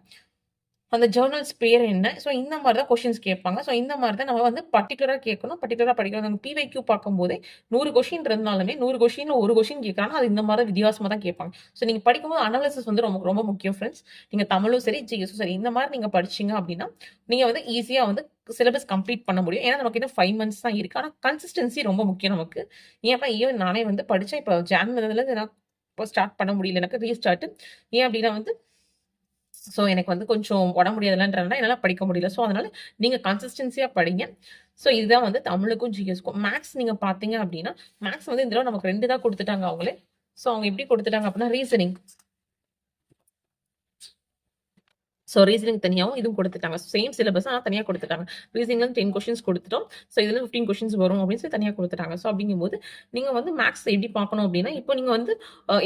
அந்த ஜர்னல்ஸ் பேர் என்ன? ஸோ இந்த மாரி தான் கொஸ்டின்ஸ் கேட்பாங்க. ஸோ இந்த மாரி தான் நம்ம வந்து பர்ட்டிகுலரா கேட்கணும். பர்ட்டிகுலரா படிக்கணும். நம்ம பிவைக்யூ பார்க்கும்போதே 100 கொஸ்டின் இருந்தாலுமே 100 கொஸ்டின்ல 1 கொஸ்டின் கேட்கறாங்கன்னா, அது இந்த மாரி வித்தியாசமா தான் கேட்பாங்க. ஸோ நீங்க படிக்கும்போது அனாலிசிஸ் வந்து ரொம்ப ரொம்ப முக்கியம் ஃப்ரெண்ட்ஸ். நீங்க தமிழும் சரி, ஜிஎஸும் சரி இந்த மாரி நீங்க படிச்சீங்க அப்படின்னா, நீங்க வந்து ஈஸியா வந்து சிலபஸ் கம்ப்ளீட் பண்ண முடியும். ஏன்னா நமக்கு இன்னும் 5 மந்த்ஸ் தான் இருக்கு. ஆனா கன்சிஸ்டன்சி ரொம்ப முக்கியம் நமக்கு. ஏன் அப்ப ஈவன் நானே வந்து படிச்சேன். இப்ப ஜான் வந்ததுலருந்து நான் இப்போ ஸ்டார்ட் பண்ண முடியல எனக்கு ரீஸ்டார்ட். ஏன் அப்படின்னா வந்து ஸோ எனக்கு வந்து கொஞ்சம் உடம்பு முடியாதுலன்றனால என்னால படிக்க முடியல. ஸோ அதனால நீங்க கன்சிஸ்டன்சியா படிங்க. ஸோ இதுதான் வந்து தமிழுக்கும், ஜிஎஸ்க்கும். மேத்ஸ் நீங்க பார்த்தீங்க அப்படின்னா, மேத்ஸ் வந்து இந்த தடவ நமக்கு 2 தான் குடுத்துட்டாங்க அவங்களே. ஸோ அவங்க எப்படி குடுத்துட்டாங்க அப்படின்னா, ரீசனிங். ஸோ ரீசனிங் தனியாவும் இதுவும் குடுத்துட்டாங்க. சேம் சிலபஸ் ஆனா தனியா குடுத்துட்டாங்க. ரீசனிங்ல 10 கொஸ்டின்ஸ் குடுத்துட்டோம். ஸோ இதுல 15 கொஸ்டின்ஸ் வரும் அப்படின்னு சொல்லி தனியா குடுத்துட்டாங்க. ஸோ அப்படிங்கும்போது நீங்க வந்து மேத்ஸ் எப்படி பார்க்கணும் அப்படின்னா, இப்போ நீங்க வந்து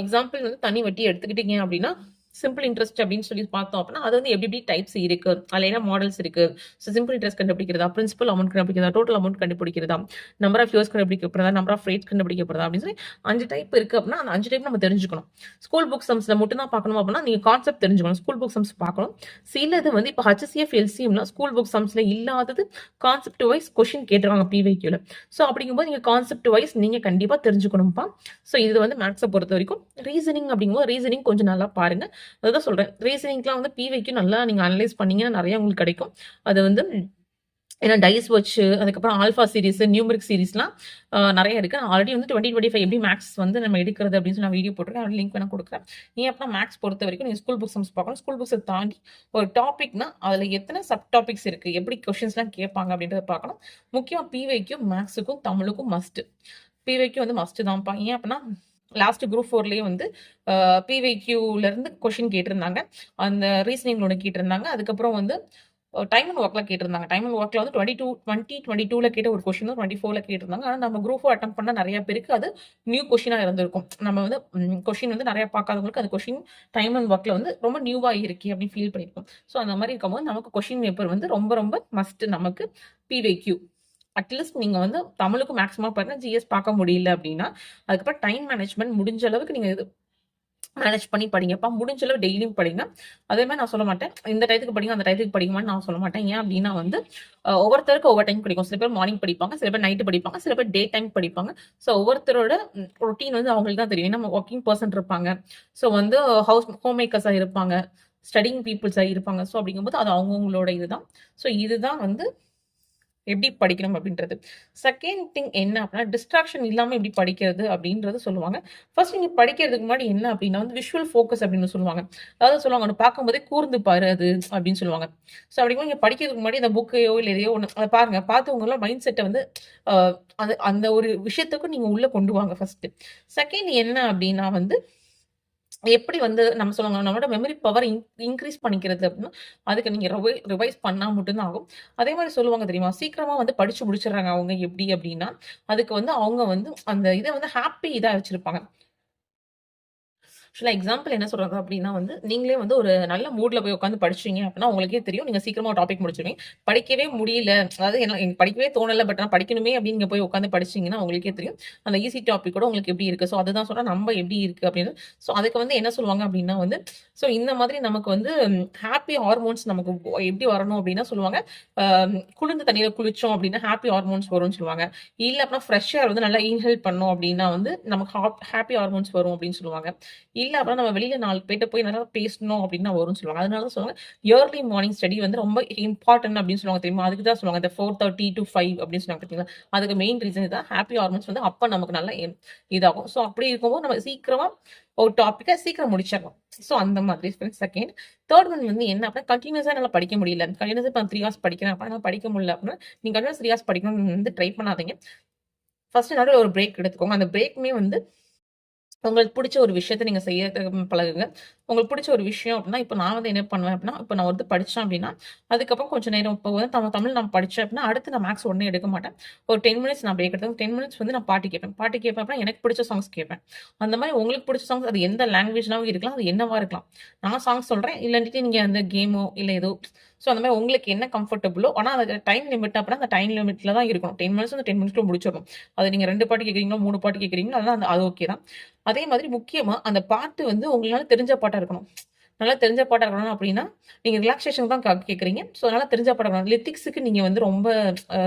எக்ஸாம்பிள் வந்து தனி வட்டி எடுத்துக்கிட்டீங்க அப்படின்னா, சிம்பிள் இன்ட்ரெஸ்ட் அப்படின்னு சொல்லி பார்த்தோம் அப்படின்னா, அது வந்து எப்படி எப்படி டைப்ஸ் இருக்கு, அதுல என்ன மாடல்ஸ் இருக்கு. ஸோ சிம்பிள் இன்ட்ரெஸ்ட் கண்டுபிடிக்கிறதா, பிரின்சிபல் அமௌண்ட் கண்டுபிடிக்கிறதா, டோட்டல் அமௌண்ட் கண்டுபிடிக்கிறதா, நம்பர் ஆஃப் இயர்ஸ் கண்டுபிடிக்கப்படுறதா, நம்பர் ஆஃப் ரேட்ஸ் கண்டுபிடிக்கப்படுறதா அப்படின்னு சொல்லி 5 டைப் இருக்கு அப்படின்னா, அந்த 5 டைப் நம்ம தெரிஞ்சுக்கணும். ஸ்கூல் புக் சம்ஸ்ல மட்டும் தான் பார்க்கணும் அப்படின்னா, நீங்க கான்செப்ட் தெரிஞ்சுக்கணும். ஸ்கூல் புக் சம்ஸ் பார்க்கணும். சிலது வந்து இப்போ HCF, LCMனா ஸ்கூல் புக் சம்ஸ்ல இல்லாதது கான்செப்ட் வைஸ் கொஸ்டின் கேட்டுருவாங்க PYQல. ஸோ அப்படிங்கும்போது நீங்க கான்செப்ட் வைஸ் நீங்க கண்டிப்பா தெரிஞ்சுக்கணும்ப்பா. ஸோ இது வந்து மேத்ஸை பொறுத்த வரைக்கும். ரீசனிங் அப்படிங்கும்போது ரீசனிங் கொஞ்சம் நல்லா பாருங்க. அதுதான் சொல்றேன். ரீசனிங்லாம் வந்து PYQ நல்லா நீங்க அனலைஸ் பண்ணீங்கன்னா நிறைய உங்களுக்கு கிடைக்கும். அது வந்து ஏன்னா டைஸ் வச்சு அதுக்கப்புறம் ஆல்ஃபா சீரிஸ், நியூமரிக் சீரிஸ்லாம் நிறைய இருக்கு. ஆல்ரெடி வந்து 2025 எப்படி மேக்ஸ் வந்து நம்ம எடுக்கிறது அப்படின்னு சொல்லி நான் வீடியோ போட்டிருக்கேன். அதோட லிங்க் வேணா கொடுக்குறேன். ஏன் அப்படின்னா மேக்ஸ் பொறுத்த வரைக்கும் நீங்க ஸ்கூல் புக் சம்ஸ் பார்க்கணும். ஸ்கூல் புக்ஸை தாண்டி ஒரு டாபிக்னா அதுல எத்தனை சப் டாபிக்ஸ் இருக்கு, எப்படி கொஸ்டின்ஸ்லாம் கேட்பாங்க அப்படின்றத பார்க்கணும். முக்கியம் PYQ மேக்ஸுக்கும் தமிழுக்கும் மஸ்ட். PYQ வந்து மஸ்ட் தான்ப்பா. ஏன் அப்படின்னா லாஸ்ட் குரூப் 4லயே வந்து PYQல இருந்து கொஸ்டின் கேட்டிருந்தாங்க. அந்த ரீசனிங் ஒன்று கேட்டிருந்தாங்க. அதுக்கப்புறம் வந்து டைம் அண்ட் ஒர்க்ல கேட்டிருந்தாங்க. டைம் அண்ட் ஒர்க்ல வந்து 2022ல கேட்ட ஒரு கொஸ்டின் 24ல கேட்டிருந்தாங்க. ஆனா நம்ம குரூப் 4 அட்டெம்ப்ட் பண்ண நிறைய பேருக்கு அது நியூ கொஸ்டினா இருந்திருக்கும். நம்ம வந்து கொஸ்டின் வந்து நிறைய பார்க்காதவங்களுக்கு அந்த கொஸ்டின் டைம் அண்ட் ஒர்க்ல வந்து ரொம்ப நியூவா இருக்கு அப்படின்னு ஃபீல் பண்ணியிருக்கோம். ஸோ அந்த மாதிரி இருக்கும்போது நமக்கு கொஸ்டின் பேப்பர் வந்து ரொம்ப ரொம்ப மஸ்ட் நமக்கு PYQ. அட்லீஸ்ட் நீங்க வந்து தமிழுக்கு மேக்ஸிமம் பாருங்க. GS பார்க்க முடியல அப்படின்னா, அதுக்கப்புறம் டைம் மேனேஜ்மெண்ட் முடிஞ்ச அளவுக்கு நீங்க இது மேனேஜ் பண்ணி படிங்கப்பா. முடிஞ்ச அளவு டெய்லியும் படிங்க. அதே மாதிரி நான் சொல்ல மாட்டேன், இந்த டயத்துக்கு படிங்க, அந்த டயத்துக்கு படிங்கன்னு நான் சொல்ல மாட்டேன். ஏன் அப்படின்னா வந்து ஒவ்வொருத்தருக்கு ஒவ்வொரு டைம் படிக்கும். சில பேர் மார்னிங் படிப்பாங்க, சில பேர் நைட்டு படிப்பாங்க, சில பேர் டே டைம் படிப்பாங்க. ஸோ ஒவ்வொருத்தரோட ரொட்டீன் வந்து அவங்களுக்கு தான் தெரியும். நம்ம ஒர்க்கிங் பர்சன் இருப்பாங்க. ஸோ வந்து ஹோம் மேக்கர்ஸா இருப்பாங்க, ஸ்டடிங் பீப்புள்ஸா இருப்பாங்க. ஸோ அப்படிங்கும்போது அது அவங்கவுங்களோட இதுதான். ஸோ இதுதான் வந்து எப்படி படிக்கணும் அப்படின்றது. செகண்ட் திங் என்ன அப்படின்னா, டிஸ்ட்ராக்ஷன் இல்லாம எப்படி படிக்கிறது அப்படின்றது சொல்லுவாங்க. ஃபர்ஸ்ட் நீங்க படிக்கிறதுக்கு முன்னாடி என்ன அப்படின்னா வந்து விஷுவல் ஃபோக்கஸ் அப்படின்னு சொல்லுவாங்க. அதாவது சொல்லுவாங்க, ஒண்ணு பார்க்கும்போதே கூர்ந்து பாரு அது அப்படின்னு சொல்லுவாங்க. ஸோ அப்படிங்கும்போது நீங்க படிக்கிறதுக்கு முன்னாடி அந்த புக்கையோ இல்ல எதையோ ஒண்ணு அத பாருங்க. பார்த்து உங்களோட மைண்ட் செட்ட வந்து அ அது அந்த ஒரு விஷயத்துக்கு நீங்க உள்ள கொண்டு வாங்க ஃபர்ஸ்ட். செகண்ட் என்ன அப்படின்னா வந்து எப்படி வந்து நம்ம சொல்லுவாங்க, நம்மளோட மெமரி பவர் இன்கிரீஸ் பண்ணிக்கிறது அப்படின்னா, அதுக்கு நீங்க ரிவைஸ் பண்ணா மட்டும் தான் ஆகும். அதே மாரி சொல்லுவாங்க தெரியுமா? சீக்கிரமா வந்து படிச்சு முடிச்சுடுறாங்க அவங்க எப்படி அப்படின்னா, அதுக்கு வந்து அவங்க வந்து அந்த இத வந்து ஹாப்பி இதா வச்சிருப்பாங்க. ஆக்சுவலா எக்ஸாம்பிள் என்ன சொல்றாங்க அப்படின்னா வந்து, நீங்களே வந்து ஒரு நல்ல மூட்ல போய் உட்கார்ந்து படிச்சீங்க அப்படின்னா, உங்களுக்கே தெரியும். நீங்க சீக்கிரமா ஒரு டாபிக் முடிச்சிருவீங்க. படிக்கவே முடியல. அதாவது எனக்கு படிக்கவே தோணல. பட் ஆனா படிக்கணுமே அப்படின்னு நீங்க போய் உட்கார்ந்து படிச்சீங்கன்னா, உங்களுக்கே தெரியும். அந்த ஈஸி டாபிக் கூட உங்களுக்கு எப்படி இருக்கு. ஸோ அதுதான் சொல்றேன். நம்ம எப்படி இருக்கு அப்படின்னு. ஸோ அதுக்கு வந்து என்ன சொல்லுவாங்க அப்படின்னா வந்து, ஸோ இந்த மாதிரி நமக்கு வந்து ஹாப்பி ஹார்மோன்ஸ் நமக்கு எப்படி வரணும் அப்படின்னா சொல்லுவாங்க. அ குளிர்ந்த தண்ணீல குளிச்சோம் அப்படின்னா ஹாப்பி ஹார்மோன்ஸ் வரும்னு சொல்லுவாங்க. இல்ல அப்படின்னா ஃப்ரெஷ் ஏர் வந்து நல்லா இன்ஹேல் பண்ணோம் அப்படின்னா வந்து நமக்கு ஹாப்பி ஹார்மோன்ஸ் வரும் அப்படின்னு சொல்லுவாங்க. இல்ல அப்படின்னா நம்ம வெளியில 4 பேர்ட்ட போய் நல்லா பேசணும் அப்படின்னு வரும்னு சொல்லுவாங்க. அதனால தான் சொல்லுவாங்க, இயர்லி மார்னிங் ஸ்டடி வந்து ரொம்ப இம்பார்ட்டன்ட் அப்படின்னு சொல்லுவாங்க தெரியுமா? அதுக்கு தான் சொல்லுவாங்க. இந்த 4:30 to 5 அப்படின்னு சொன்னாங்க பார்த்தீங்களா? அதுக்கு மெயின் ரீசன் இதான். ஹாப்பி ஹார்மோன்ஸ் வந்து அப்ப நமக்கு நல்லா இதாகும். ஸோ அப்படி இருக்கும்போது நம்ம சீக்கிரமா ஒரு டாபிக்க சீக்கிரம் முடிச்சிடலாம். ஸோ அந்த மாதிரி செகண்ட். தேர்ட் ஒன் வந்து என்ன அப்படின்னா, கன்டினியூஸா என்னால படிக்க முடியல. கன்டினியூஸா இப்ப 3 ஹார்ஸ் படிக்கிறேன் அப்படின்னா, என்னால படிக்க முடியல அப்படின்னா, நீங்க கன்டினியூஸ் 3 ஹார்ஸ் படிக்கணும்னு வந்து ட்ரை பண்ணாதீங்க. ஃபர்ஸ்ட் நடுவுல ஒரு பிரேக் எடுத்துக்கோங்க. அந்த பிரேக்குமே வந்து உங்களுக்கு பிடிச்ச ஒரு விஷயத்த நீங்க செய்யறதுக்கு பழகுங்க. உங்களுக்கு பிடிச்ச ஒரு விஷயம் அப்படின்னா, இப்ப நான் வந்து என்ன பண்ணுவேன் அப்படின்னா, இப்ப நான் வந்து படிச்சேன் அப்படின்னா, அதுக்கப்புறம் கொஞ்சம் நேரம் இப்போ வந்து தமிழ் நான் படிச்சேன் அப்படின்னா, அடுத்து நான் மேத்ஸ் உடனே எடுக்க மாட்டேன். ஒரு 10 மினிட்ஸ் நான் பிரேக் எடுத்து 10 மினிட்ஸ் வந்து நான் பாட்டு கேட்பேன். பாட்டு கேட்பேன் அப்படின்னா, எனக்கு பிடிச்ச சாங்ஸ் கேட்பேன். அந்த மாதிரி உங்களுக்கு பிடிச்ச சாங்ஸ் அது எந்த லாங்குவேஜ்னாவும் இருக்கலாம். அது என்னவா இருக்கலாம். நான் சாங்ஸ் சொல்றேன். இல்லாட்டிட்டு நீங்க அந்த கேமோ இல்ல ஏதோ ஸோ அந்த மாதிரி உங்களுக்கு என்ன கம்ஃபர்டபுளோ ஆனா அதுக்கு டைம் லிமிட் அப்படின்னா, அந்த டைம் லிமிட்ல தான் இருக்கணும். 10 மினிட்ஸ் வந்து 10 மினிட்ஸ்ல முடிச்சிடணும். அது நீங்க 2 பாட்டு கேட்குறீங்களோ, 3 பாட்டு கேட்குறீங்களோ, அதெல்லாம் அது ஓகே தான். அதே மாதிரி முக்கியமா அந்த பாட்டு வந்து உங்களால தெரிஞ்ச பாட்டா இருக்கணும். நல்லா தெரிஞ்ச பாட்டா இருக்கணும் அப்படின்னா, நீங்க ரிலாக்சேஷன் தான் கேட்குறீங்க. ஸோ அதனால தெரிஞ்ச பாட்டா இருக்கணும். லிரிக்ஸுக்கு நீங்க வந்து ரொம்ப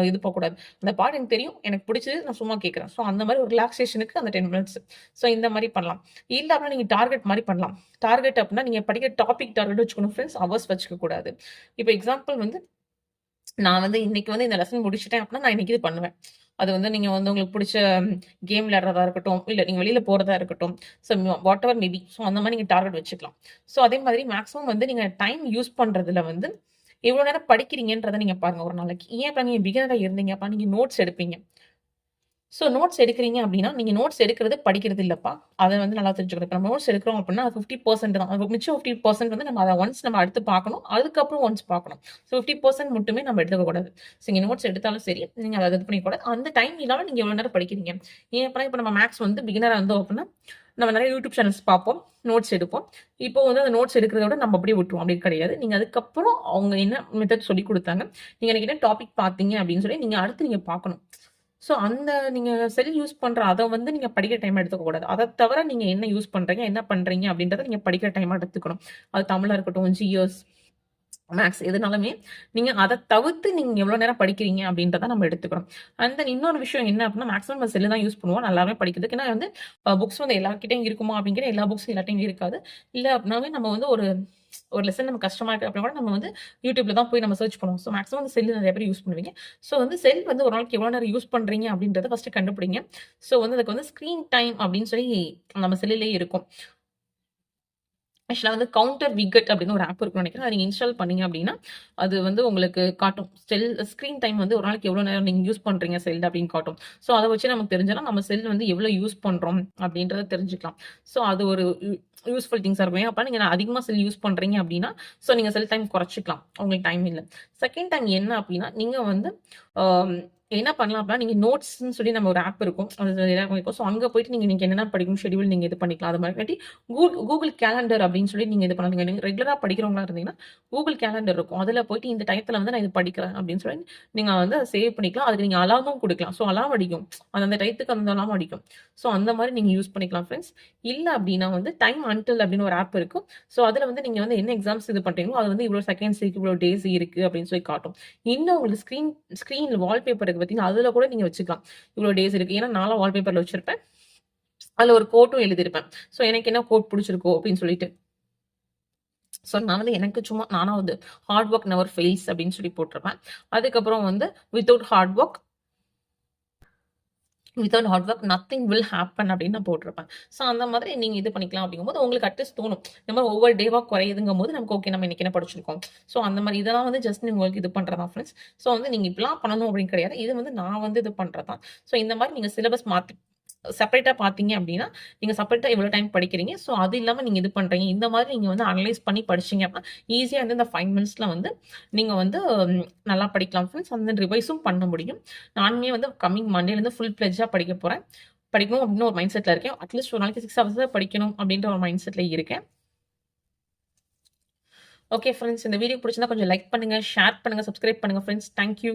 இது போகக்கூடாது. அந்த பாட்டு எனக்கு தெரியும், எனக்கு பிடிச்சது, நான் சும்மா கேட்குறேன். ஸோ அந்த மாதிரி ஒரு ரிலாக்சேஷனுக்கு அந்த 10 மினிட்ஸ். ஸோ இந்த மாதிரி பண்ணலாம். இல்ல அப்படின்னா நீங்க டார்கெட் மாரி பண்ணலாம். டார்கெட் அப்படின்னா நீங்க படிக்கிற டாபிக் டார்கெட் வச்சுக்கணும் ஃப்ரெண்ட்ஸ். ஹவர்ஸ் வச்சுக்க கூடாது. இப்ப எக்ஸாம்பிள் வந்து நான் வந்து இன்னைக்கு வந்து இந்த லெசன் முடிச்சுட்டேன் அப்படின்னா, நான் இன்னைக்கு இது பண்ணுவேன். அது வந்து நீங்கள் வந்து உங்களுக்கு பிடிச்ச கேம் விளையாடுறதா இருக்கட்டும், இல்லை நீங்கள் வெளியில் போகிறதா இருக்கட்டும், so what ever maybe. So அந்த மாதிரி நீங்கள் டார்கெட் வச்சுக்கலாம். ஸோ அதே மாதிரி மேக்ஸிமம் வந்து நீங்கள் டைம் யூஸ் பண்ணுறதுல வந்து எவ்வளோ நேரம் படிக்கிறீங்கன்றதை நீங்கள் பாருங்கள் ஒரு நாளைக்கு. ஏன் இப்போ நீங்கள் பிகினராக இருந்தீங்க அப்போ நீங்கள் நோட்ஸ் எடுப்பீங்க. ஸோ நோட்ஸ் எடுக்கிறீங்க அப்படின்னா, நீங்க நோட்ஸ் எடுக்கிறது படிக்கிறது இல்லப்பா. அத வந்து நல்லா தெரிஞ்சுக்கணும். இப்ப நம்ம நோட்ஸ் எடுக்கிறோம் அப்படின்னா, அது 50% தான். அது மிச்சம் 50% வந்து நம்ம அத ஒன்ஸ் நம்ம அடுத்து பார்க்கணும். அதுக்கப்புறம் ஒன்ஸ் பார்க்கணும். ஸோ 50% மட்டுமே நம்ம எடுத்துக்கக்கூடாது. ஸோ நீங்க நோட்ஸ் எடுத்தாலும் சரி, நீங்க அத இது பண்ணிக்கூடாது. அந்த டைம் இல்லாம நீங்க எவ்வளோ நேரம் படிக்கிறீங்க? ஏன் அப்படின்னா, இப்ப நம்ம மேத்ஸ் வந்து பிகினரா இருந்தோம் அப்படின்னா, நம்ம நிறைய யூடியூப் சேனல்ஸ் பார்ப்போம். நோட்ஸ் எடுப்போம். இப்போ வந்து அந்த நோட்ஸ் எடுக்கிறத விட நம்ம அப்படியே விட்டுருவோம். அப்படி கிடையாது. நீங்க அதுக்கப்புறம் அவங்க என்ன மெத்தட் சொல்லிக் குடுத்தாங்க, நீங்க எனக்கு என்ன டாபிக் பார்த்தீங்க அப்படின்னு சொல்லி நீங்க அடுத்து நீங்க பார்க்கணும். ஸோ அந்த நீங்க செல் யூஸ் பண்ற அத வந்து நீங்க படிக்கிற டைமா எடுத்துக்க கூடாது. அத தவிர நீங்க என்ன யூஸ் பண்றீங்க, என்ன பண்றீங்க அப்படின்றத நீங்க படிக்கிற டைமா எடுத்துக்கணும். அது தமிழா இருக்கட்டும், ஜிஎஸ், மேத்ஸ் எதுனாலுமே நீங்க அத தவிர்த்து நீங்க எவ்வளோ நேரம் படிக்கிறீங்க அப்படின்றத நம்ம எடுத்துக்கணும். அண்ட் தென் இன்னொரு விஷயம் என்ன அப்படின்னா, மேக்ஸிமம் நம்ம செல்லு தான் யூஸ் பண்ணுவோம். நல்லாவே படிக்கிறதுக்கு. ஏன்னா வந்து புக்ஸ் வந்து எல்லார்கிட்டயும் இருக்குமா அப்படிங்கிற எல்லா புக்ஸும் எல்லார்ட்டயும் இருக்காது. இல்ல அப்படின்னாவே நம்ம வந்து ஒரு ஒரு லெசன் நமக்கு கஷ்டமா இருக்கு அப்படின்னா கூட நம்ம வந்து யூடியூப்ல தான் போய் நம்ம சர்ச் பண்ணுவோம். ஸோ மேக்ஸிமம் வந்து செல் நிறைய பேர் யூஸ் பண்ணுவீங்க. ஸோ வந்து செல் வந்து ஒரு நாளைக்கு எவ்வளோ நேரம் யூஸ் பண்றீங்க அப்படின்றத ஃபர்ஸ்ட் கண்டுபிடிங்க. ஸோ வந்து அதுக்கு வந்து ஸ்க்ரீன் டைம் அப்படின்னு சொல்லி நம்ம செல்லுலயே இருக்கும். ஆக்சுவலா வந்து கவுண்டர் விகட் அப்படின்னு ஒரு ஆப் இருக்குன்னு நினைக்கிறேன். அதை நீங்க இன்ஸ்டால் பண்ணீங்க அப்படின்னா, அது வந்து உங்களுக்கு காட்டும். ஸ்க்ரீன் டைம் வந்து ஒரு நாளைக்கு எவ்வளோ நேரம் நீங்க யூஸ் பண்றீங்க செல் அப்படின்னு காட்டும். ஸோ அத வச்சு நமக்கு தெரிஞ்சதுனா நம்ம செல் வந்து எவ்வளோ யூஸ் பண்றோம் அப்படின்றத தெரிஞ்சுக்கலாம். ஸோ அது ஒரு யூஸ்ஃபுல் திங்ஸா இருக்கும். அப்ப நீங்க அதிகமா செல் யூஸ் பண்றீங்க அப்படின்னா, ஸோ நீங்க செல் டைம் குறைச்சுக்கலாம். உங்களுக்கு டைம் இல்ல. செகண்ட் டைம் என்ன அப்படின்னா, நீங்க வந்து ஆ என்ன பண்ணலாம் அப்படின்னா, நீங்க நோட்ஸ்ன்னு சொல்லி நம்ம ஒரு ஆப் இருக்கும். அது எல்லாருக்கும் இருக்கும். ஸோ அங்க போயிட்டு நீங்க இன்னைக்கு என்னென்ன படிக்கணும் ஷெட்யூல் நீங்க இது பண்ணிக்கலாம். அது மாதிரி இல்லாட்டி கூகுள் கேலண்டர் அப்படின்னு சொல்லி நீங்க இது பண்ணலாம். நீங்க ரெகுலரா படிக்கிறவங்களா இருந்தீங்கன்னா, கூகுள் கேலண்டர் இருக்கும். அதுல போயிட்டு இந்த டயத்துல வந்து நான் இது படிக்கிறேன் அப்படின்னு சொல்லி நீங்க வந்து அத சேவ் பண்ணிக்கலாம். அதுக்கு நீங்க அலார்மும் குடுக்கலாம். ஸோ அலார்ம் அடிக்கும். அந்த டயத்துக்கு அந்த அலார்ம் அடிக்கும். ஸோ அந்த மாதிரி நீங்க யூஸ் பண்ணிக்கலாம் ஃப்ரெண்ட்ஸ். இல்ல அப்படின்னா வந்து டைம் அன்டில் அப்படின்னு ஒரு ஆப் இருக்கும். ஸோ அதுல வந்து நீங்க வந்து என்ன எக்ஸாம்ஸ் இது பண்றீங்களோ, அது வந்து இவ்வளோ செகண்ட்ஸ் இருக்கு, இவ்வளோ டேஸ் இருக்கு அப்படின்னு சொல்லி காட்டும். இன்னும் உங்களுக்கு ஸ்க்ரீன்ல வால்பேப்பர் இருக்கு பார்த்தீங்கன்னா, அதுல கூட நீங்க வச்சுக்கலாம். இவ்வளோ டேஸ் இருக்கு. ஏன்னா நான்லாம் வால்பேப்பர்ல வச்சிருப்பேன். அதுல ஒரு கோட்டும் எழுதியிருப்பேன். ஸோ எனக்கு என்ன கோட் பிடிச்சிருக்கோ அப்படின்னு சொல்லிட்டு. ஸோ நான் வந்து எனக்கு சும்மா நானா வந்து ஹார்ட் ஒர்க் நெவர் ஃபெயில்ஸ் அப்படின்னு சொல்லி போட்டிருப்பேன். அதுக்கப்புறம் வந்து without hard work nothing will happen அப்படின்னு நான் போட்டிருப்பேன். ஸோ அந்த மாதிரி நீங்க இது பண்ணிக்கலாம் அப்படிங்கும்போது உங்களுக்கு அட்லீஸ்ட் தோணும். இந்த மாதிரி ஒவ்வொரு டேவா குறையுதுங்கும்போது நமக்கு ஓகே நம்ம இன்னைக்கு என்ன படிச்சிருக்கோம். ஸோ அந்த மாதிரி இதெல்லாம் வந்து ஜஸ்ட் உங்களுக்கு இது பண்றதா ஃப்ரெண்ட்ஸ். ஸோ வந்து நீங்க இப்படிலாம் பண்ணணும் அப்படின்னு கிடையாது. இது வந்து நான் வந்து இது பண்றதான். ஸோ இந்த மாதிரி நீங்க சிலபஸ் மாத்தி செப்பரேட்டா பார்த்தீங்க அப்படின்னா, நீங்க செப்பரேட்டா எவ்வளோ டைம் படிக்கிறீங்க. ஸோ அது இல்லாம நீங்க இது பண்றீங்க. இந்த மாதிரி நீங்க வந்து அனலைஸ் பண்ணி படிச்சீங்க அப்படின்னா, ஈஸியா வந்து இந்த 5 மினிட்ஸ்ல வந்து நீங்க வந்து நல்லா படிக்கலாம் ஃப்ரெண்ட்ஸ். அந்த ரிவைஸும் பண்ண முடியும். நானுமே வந்து கம்மிங் மண்டேலேருந்து ஃபுல் ஃப்ளெட்ஜா படிக்க போறேன். படிக்கணும் அப்படின்னு ஒரு மைண்ட் செட்ல இருக்கேன். அட்லீஸ்ட் ஒரு நாளைக்கு 6 ஹவர்ஸ் படிக்கணும் அப்படின்ற ஒரு மைண்ட் செட்ல இருக்கேன். ஓகே ஃப்ரெண்ட்ஸ், இந்த வீடியோ பிடிச்சிருந்தா கொஞ்சம் லைக் பண்ணுங்க, ஷேர் பண்ணுங்க, சப்ஸ்கிரைப் பண்ணுங்க ஃப்ரெண்ட்ஸ். Thank you.